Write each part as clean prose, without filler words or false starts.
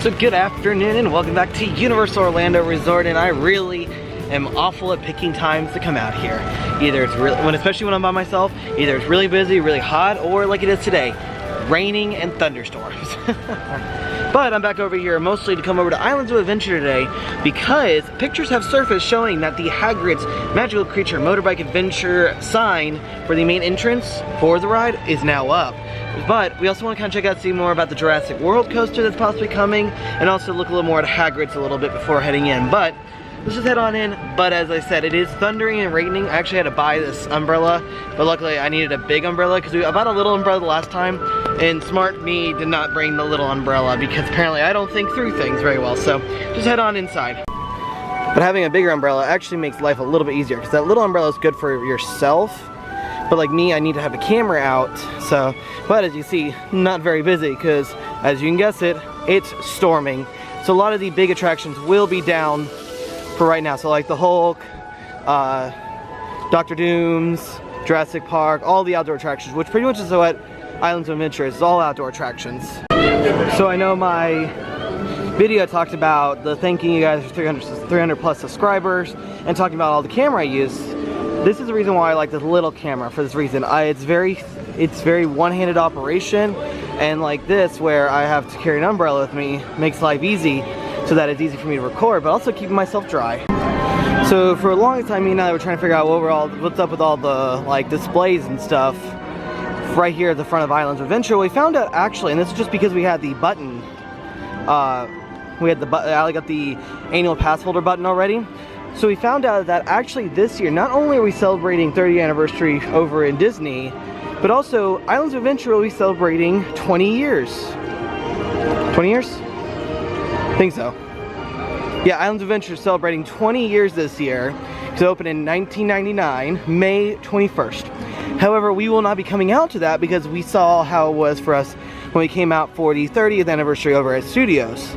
So good afternoon and welcome back to Universal Orlando Resort, and I really am awful at picking times to come out here. Either it's really, especially when I'm by myself, either it's really busy, really hot, or like it is today, raining and thunderstorms. But I'm back over here mostly to come over to Islands of Adventure today because pictures have surfaced showing that the Hagrids Magical Creature Motorbike Adventure sign for the main entrance for the ride is now up. But we also want to kind of check out, see more about the Jurassic World coaster that's possibly coming, and also look a little more at Hagrids a little bit before heading in. But let's just head on in. But as I said, it is thundering and raining. I actually had to buy this umbrella, but luckily I needed a big umbrella because I bought a little umbrella the last time, and smart me did not bring the little umbrella because apparently I don't think through things very well. So just head on inside. But having a bigger umbrella actually makes life a little bit easier because that little umbrella is good for yourself. But like me, I need to have the camera out, so, but as you see, not very busy because, as you can guess it, it's storming. So a lot of the big attractions will be down for right now. So like the Hulk, Dr. Doom's, Jurassic Park, all the outdoor attractions, which pretty much is what Islands of Adventure is, all outdoor attractions. So I know my video talked about the thanking you guys for 300 plus subscribers and talking about all the camera I use. This is the reason why I like this little camera, for this reason. It's very one-handed operation, and like this, where I have to carry an umbrella with me, makes life easy, so that it's easy for me to record, but also keeping myself dry. So for a long time, me and I were trying to figure out what's up with all the like displays and stuff right here at the front of Islands of Adventure. We found out actually, and this is just because we had the button, I got the annual pass holder button already. So we found out that actually this year, not only are we celebrating 30th anniversary over in Disney, but also Islands of Adventure will be celebrating 20 years. 20 years? I think so. Yeah, Islands of Adventure is celebrating 20 years this year. It opened in 1999, May 21st. However, we will not be coming out to that because we saw how it was for us when we came out for the 30th anniversary over at Studios.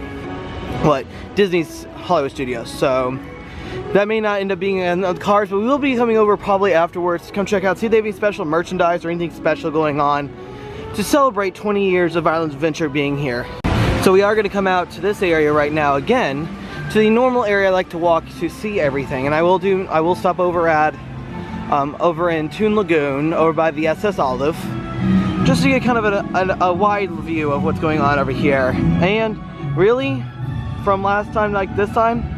What? Disney's Hollywood Studios. So that may not end up being in the cars, but we will be coming over probably afterwards to come check out, see if they have any special merchandise or anything special going on to celebrate 20 years of Islands of Adventure being here. So we are going to come out to this area right now again, to the normal area I like to walk to see everything, and I will stop over at over in Toon Lagoon, over by the SS Olive, just to get kind of a wide view of what's going on over here. And really, from last time like this time,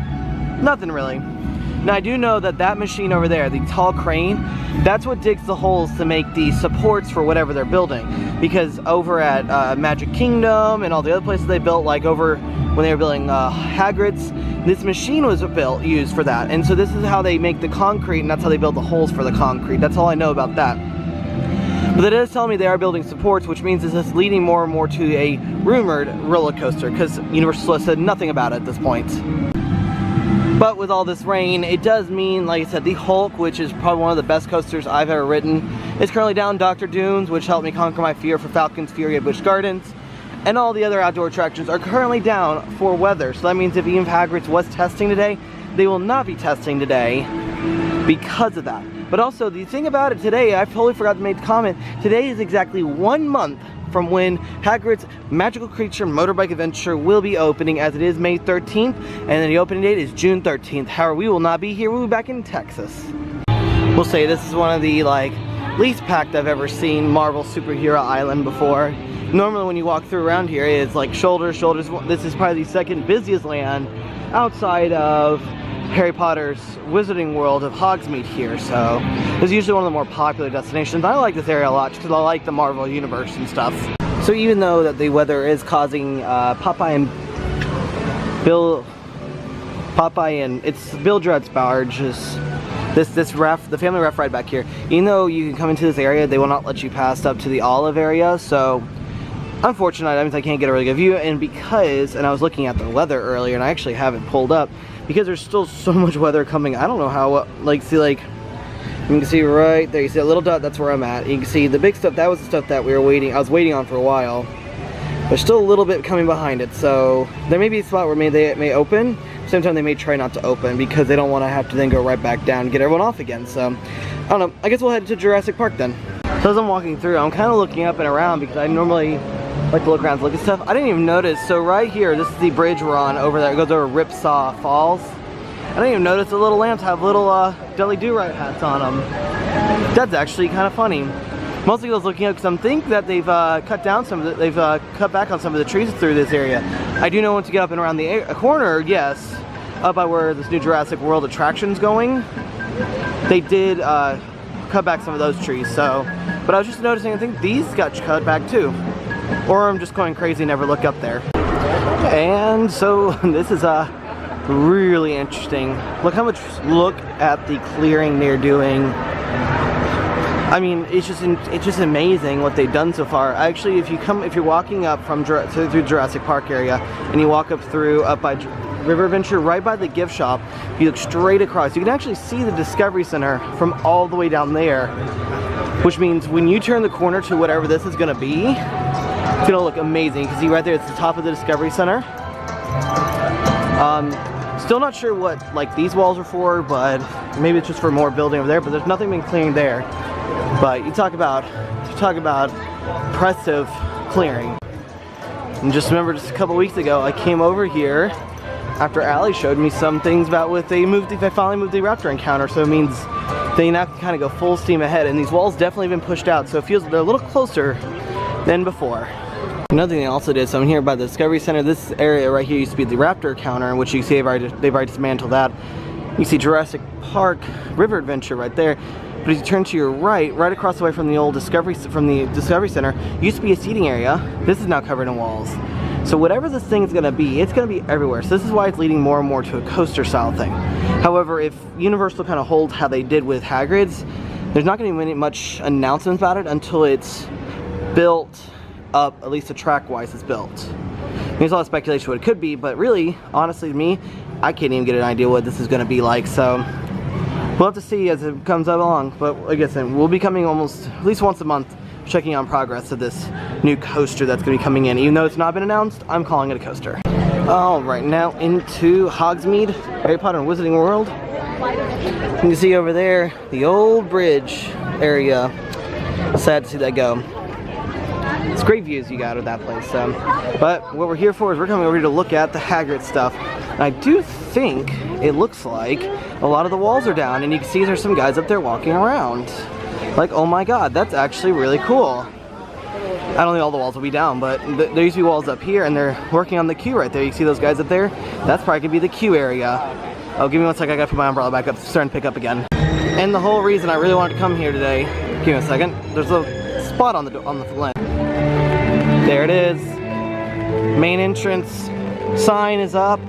nothing really. Now I do know that that machine over there, the tall crane, that's what digs the holes to make the supports for whatever they're building. Because over at Magic Kingdom and all the other places they built, like over when they were building Hagrids, this machine was used for that. And so this is how they make the concrete, and that's how they build the holes for the concrete. That's all I know about that. But that is telling me they are building supports, which means this is leading more and more to a rumored roller coaster, because Universal has said nothing about it at this point. But with all this rain, it does mean, like I said, the Hulk, which is probably one of the best coasters I've ever ridden, is currently down. Dr. Doom's, which helped me conquer my fear for Falcon's Fury at Busch Gardens, and all the other outdoor attractions are currently down for weather. So that means if even Hagrid's was testing today, they will not be testing today because of that. But also, the thing about it today, I totally forgot to make the comment, today is exactly 1 month from when Hagrid's Magical Creature Motorbike Adventure will be opening, as it is May 13th, and then the opening date is June 13th. However, we will not be here, we'll be back in Texas. We'll say this is one of the least packed I've ever seen Marvel Superhero Island before. Normally when you walk through around here, it's like shoulders. This is probably the second busiest land outside of Harry Potter's Wizarding World of Hogsmeade here, so it's usually one of the more popular destinations. I like this area a lot because I like the Marvel universe and stuff. So even though that the weather is causing Popeye and it's Bill Drudd's barge, this ref, the family ref ride back here. Even though you can come into this area, they will not let you pass up to the olive area. So unfortunately, that means I can't get a really good view. And I was looking at the weather earlier, and I actually have it pulled up, because there's still so much weather coming. I don't know how, you can see right there, you see that little dot, that's where I'm at. You can see the big stuff, that was the stuff that I was waiting on for a while. There's still a little bit coming behind it, so there may be a spot where they may open. At the same time, they may try not to open because they don't want to have to then go right back down and get everyone off again. So, I don't know, I guess we'll head to Jurassic Park then. So as I'm walking through, I'm kind of looking up and around because I normally like to look around, look at stuff. I didn't even notice. So right here, this is the bridge we're on over there. It goes over Ripsaw Falls. I didn't even notice the little lamps have little Deli Do-Right hats on them. That's actually kind of funny. Mostly I was looking up because I'm thinking that they've cut down some of they've cut back on some of the trees through this area. I do know once you get up and around the corner, yes, up by where this new Jurassic World attraction's going, they did cut back some of those trees. So, but I was just noticing, I think these got cut back too. Or I'm just going crazy and never look up there. And so this is really interesting. Look at the clearing they're doing. I mean, it's just amazing what they've done so far. Actually, if you're walking up from through Jurassic Park area and you walk up by River Adventure, right by the gift shop, you look straight across. You can actually see the Discovery Center from all the way down there, which means when you turn the corner to whatever this is going to be, it's going to look amazing. You can see right there, it's the top of the Discovery Center. Still not sure what like these walls are for, but maybe it's just for more building over there. But there's nothing been clearing there. But you talk about impressive clearing. And just remember, just a couple weeks ago, I came over here after Allie showed me some things about what they finally moved the Raptor encounter. So it means they now can kind of go full steam ahead. And these walls definitely have been pushed out, so it feels they're a little closer than before. Another thing they also did, so I'm here by the Discovery Center. This area right here used to be the Raptor counter, in which you see they've already dismantled that. You see Jurassic Park River Adventure right there. But as you turn to your right across the way from the old Discovery Center, used to be a seating area. This is now covered in walls. So whatever this thing is going to be, it's going to be everywhere. So this is why it's leading more and more to a coaster style thing. However, if Universal kind of holds how they did with Hagrids, there's not going to be much announcements about it until it's built up, at least the track-wise it's built. There's a lot of speculation what it could be, but really, honestly to me, I can't even get an idea what this is going to be like. So we'll have to see as it comes along. But like I said, we'll be coming almost at least once a month, checking on progress of this new coaster that's going to be coming in. Even though it's not been announced, I'm calling it a coaster. All right, now into Hogsmeade, Harry Potter and Wizarding World. You can see over there the old bridge area. Sad to see that go. It's great views you got of that place. But what we're here for is we're coming over here to look at the Hagrid stuff. And I do think it looks like a lot of the walls are down, and you can see there's some guys up there walking around. Like, oh my god, that's actually really cool. I don't think all the walls will be down, but there used to be walls up here, and they're working on the queue right there. You see those guys up there? That's probably gonna be the queue area. Oh, give me one sec, I gotta put my umbrella back up. It's starting to pick up again. And the whole reason I really wanted to come here today, give me a second, there's a spot on the lens. There it is. Main entrance sign is up.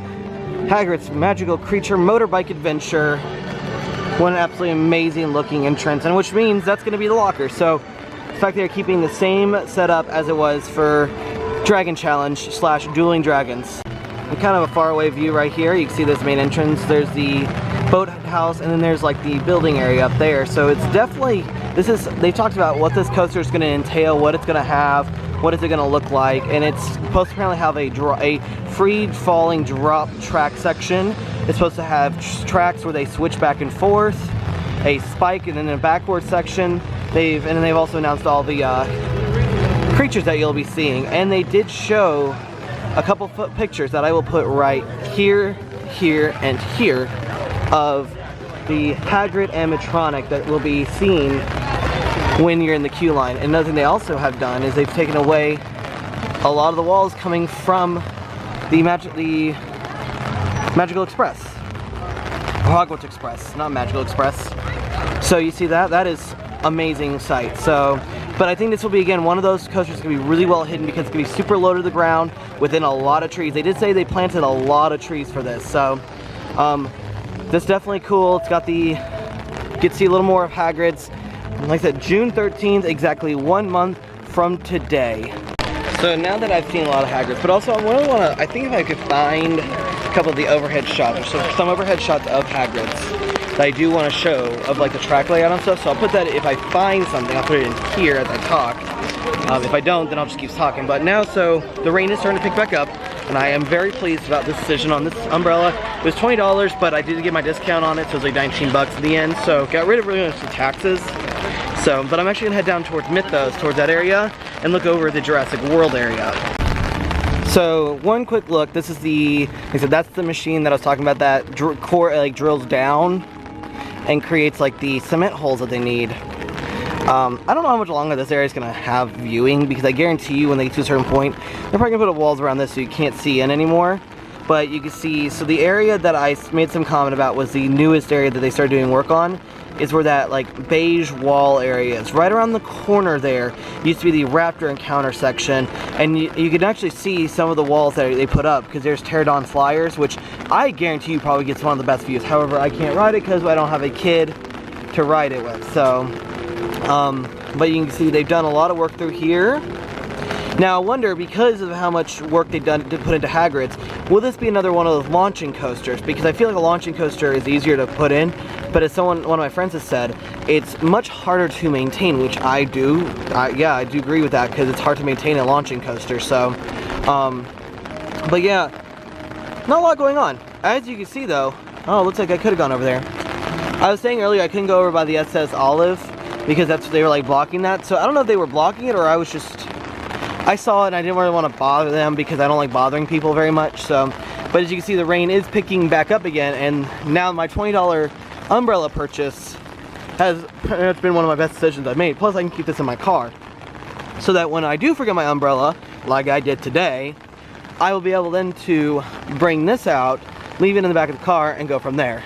Hagrid's Magical Creature Motorbike Adventure. What an absolutely amazing looking entrance, and which means that's going to be the locker. So the fact they're keeping the same setup as it was for Dragon Challenge / Dueling Dragons. And kind of a faraway view right here. You can see this main entrance. There's the boathouse, and then there's like the building area up there. So it's definitely, they talked about what this coaster is going to entail, what it's going to have, what is it going to look like, and it's supposed to apparently have a free falling drop track section. It's supposed to have tracks where they switch back and forth, a spike, and then a backboard section. And then they've also announced all the creatures that you'll be seeing, and they did show a couple pictures that I will put right here, here, and here of the Hagrid animatronic that will be seen when you're in the queue line. And another thing they also have done is they've taken away a lot of the walls coming from the Magical Express. Hogwarts Express, not Magical Express. So you see that? That is amazing sight. So, but I think this will be, again, one of those coasters that's going to be really well hidden because it's going to be super low to the ground within a lot of trees. They did say they planted a lot of trees for this. So, this is definitely cool. It's got you get to see a little more of Hagrid's. Like I said, June 13th, exactly 1 month from today. So now that I've seen a lot of Hagrid's, but also I think if I could find a couple of the overhead shots, or some overhead shots of Hagrid's that I do want to show of like the track layout and stuff. So I'll put that, if I find something, I'll put it in here as I talk. If I don't, then I'll just keep talking. But now, so the rain is starting to pick back up, and I am very pleased about this decision on this umbrella. It was $20, but I did get my discount on it, so it was like 19 bucks in the end. So got rid of really much the taxes. So, but I'm actually gonna head down towards Mythos, towards that area, and look over the Jurassic World area. So one quick look, this is the, like I said, that's the machine that I was talking about that drills down and creates like the cement holes that they need. I don't know how much longer this area is going to have viewing, because I guarantee you when they get to a certain point, they're probably going to put up walls around this so you can't see in anymore. But you can see, so the area that I made some comment about was the newest area that they started doing work on, is where that like beige wall area is. Right around the corner there used to be the raptor encounter section, and you can actually see some of the walls that they put up, because there's pterodon flyers, which I guarantee you probably gets one of the best views. However, I can't ride it because I don't have a kid to ride it with. So but you can see they've done a lot of work through here. Now I wonder, because of how much work they've done to put into Hagrids, will this be another one of those launching coasters? Because I feel like a launching coaster is easier to put in, but as one of my friends has said, it's much harder to maintain, which I do. Yeah, I do agree with that, because it's hard to maintain a launching coaster. So, but yeah, not a lot going on. As you can see though, oh, it looks like I could have gone over there. I was saying earlier I couldn't go over by the SS Olive, because they were like blocking that. So I don't know if they were blocking it, or I saw it and I didn't really want to bother them, because I don't like bothering people very much. So, but as you can see, the rain is picking back up again, and now my $20 umbrella purchase it's been one of my best decisions I've made. Plus I can keep this in my car, so that when I do forget my umbrella, like I did today, I will be able then to bring this out, leave it in the back of the car, and go from there.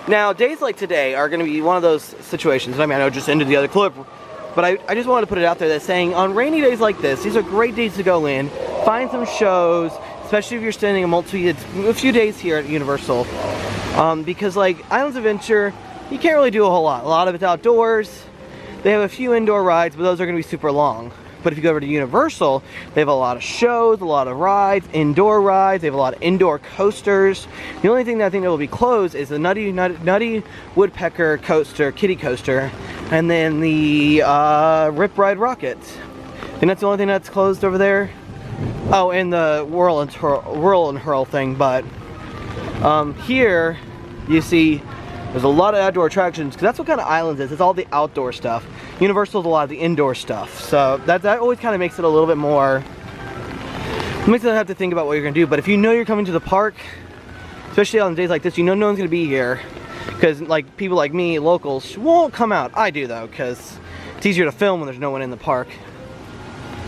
Now, days like today are going to be one of those situations. I mean, I know just ended the other clip, but I just wanted to put it out there that saying on rainy days like this, these are great days to go in, find some shows, especially if you're spending a few days here at Universal. Because like Islands of Adventure, you can't really do a whole lot. A lot of it's outdoors. They have a few indoor rides, but those are going to be super long. But if you go over to Universal, they have a lot of shows, a lot of rides, indoor rides. They have a lot of indoor coasters. The only thing that I think that will be closed is the Nutty Woodpecker coaster, kiddie coaster, and then the Rip Ride Rocket. And that's the only thing that's closed over there. Oh, and the Whirl and Hurl thing. But here you see there's a lot of outdoor attractions, because that's what kind of Islands is. It's all the outdoor stuff. Universal's a lot of the indoor stuff. So that always kind of makes it a little bit more, makes it have to think about what you're going to do. But if you know you're coming to the park, especially on days like this, you know no one's going to be here. Because like people like me, locals, won't come out. I do though, because it's easier to film when there's no one in the park.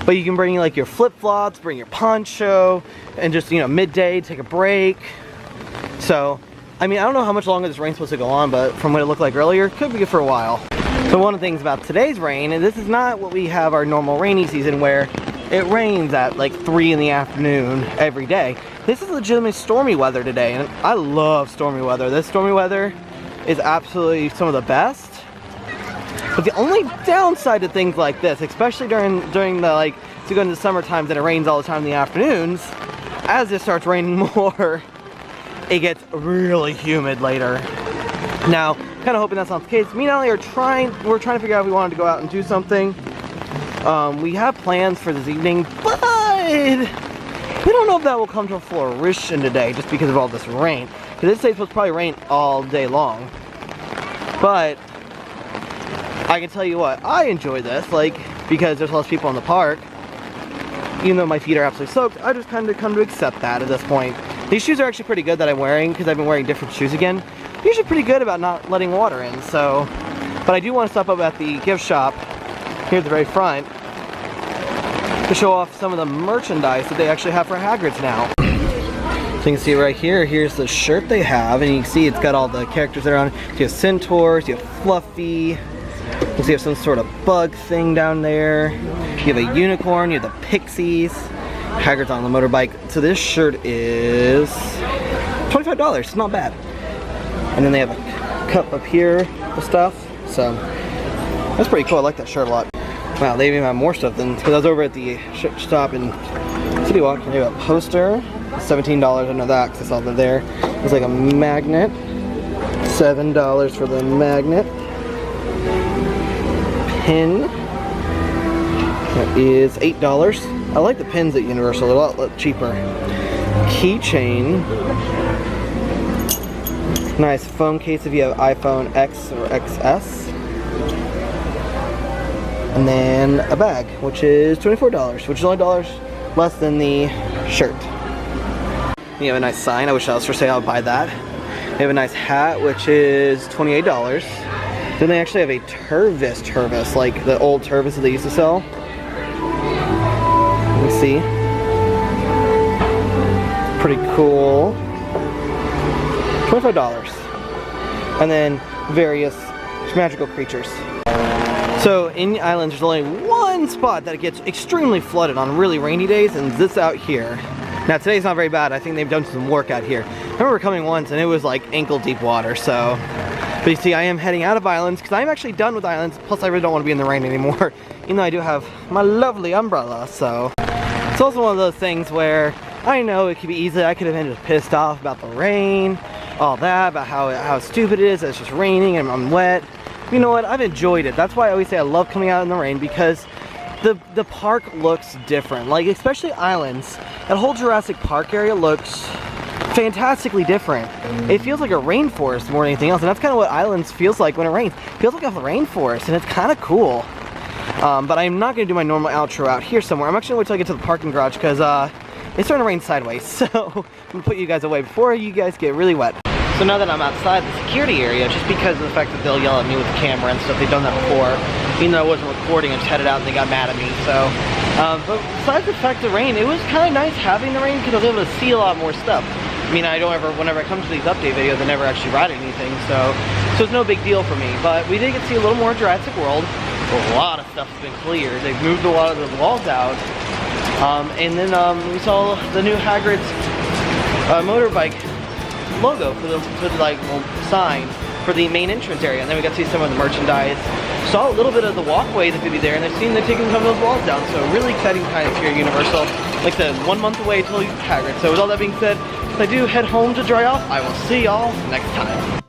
But you can bring like your flip-flops, bring your poncho, and just, you know, midday, take a break. So, I mean, I don't know how much longer this rain's supposed to go on, but from what it looked like earlier, it could be good for a while. So one of the things about today's rain, and this is not what we have our normal rainy season where it rains at like 3 in the afternoon every day. This is legitimately stormy weather today, and I love stormy weather. This stormy weather is absolutely some of the best. But the only downside to things like this, especially during the like, to go into the summer times and it rains all the time in the afternoons, as it starts raining more, it gets really humid later. Now, kind of hoping that's not the case. Me and Allie we're trying to figure out if we wanted to go out and do something. We have plans for this evening, but we don't know if that will come to fruition today just because of all this rain. Because this day it's supposed to probably rain all day long. But I can tell you what, I enjoy this, like, because there's less people in the park. Even though my feet are absolutely soaked, I just kind of come to accept that at this point. These shoes are actually pretty good that I'm wearing, because I've been wearing different shoes again. Usually pretty good about not letting water in, so. But I do want to stop up at the gift shop here at the very front to show off some of the merchandise that they actually have for Hagrids now. So you can see right here, here's the shirt they have, and you can see it's got all the characters that are on it. So you have Centaurs, you have Fluffy, you see you have some sort of bug thing down there. You have a unicorn, you have the pixies, Hagrid's on the motorbike. So this shirt is $25, it's not bad. And then they have a cup up here with stuff, so that's pretty cool. I like that shirt a lot. Wow, they even have more stuff than, because I was over at the shop in City Walk, and they have a poster, $17, I know that because I saw that there. It's like a magnet, $7 for the magnet. Pin, that is $8. I like the pins at Universal, they're a lot cheaper. Keychain. Nice phone case if you have iPhone X or XS. And then a bag, which is $24, which is only $1 less than the shirt. You have a nice sign. I wish that was for sale. I would buy that. They have a nice hat, which is $28. Then they actually have a Tervis, like the old Tervis that they used to sell. Let me see. Pretty cool. $25. And then various magical creatures. So in the islands, there's only one spot that gets extremely flooded on really rainy days, and this out here. Now today's not very bad. I think they've done some work out here. I remember coming once and it was like ankle deep water, so. But you see, I am heading out of islands because I'm actually done with islands, plus I really don't want to be in the rain anymore, even though I do have my lovely umbrella, so. It's also one of those things where I know it could be easy. I could have been pissed off about the rain, all that, about how stupid it is, that it's just raining and I'm wet. You know what, I've enjoyed it. That's why I always say I love coming out in the rain, because the park looks different. Like, especially islands, that whole Jurassic Park area looks fantastically different. It feels like a rainforest more than anything else, and that's kind of what islands feels like when it rains. It feels like a rainforest, and it's kind of cool. But I'm not going to do my normal outro out here somewhere. I'm actually going to wait till I get to the parking garage, because it's starting to rain sideways, so I'm going to put you guys away before you guys get really wet. So now that I'm outside the security area, just because of the fact that they'll yell at me with the camera and stuff, they've done that before, even though I wasn't recording, I just had it out and they got mad at me, so. But besides the fact of rain, it was kind of nice having the rain because I was able to see a lot more stuff. I mean, I don't ever, whenever I come to these update videos, I never actually ride anything, so it's no big deal for me. But we did get to see a little more Jurassic World. A lot of stuff has been cleared. They've moved a lot of the walls out. And then we saw the new Hagrids Motobike logo for the like sign for the main entrance area, and then we got to see some of the merchandise. Saw a little bit of the walkway that could be there, and I've seen they're taking some of those walls down. So really exciting times here at Universal. Like I said, 1 month away till Hagrid. So with all that being said, if I do head home to dry off, I will see y'all next time.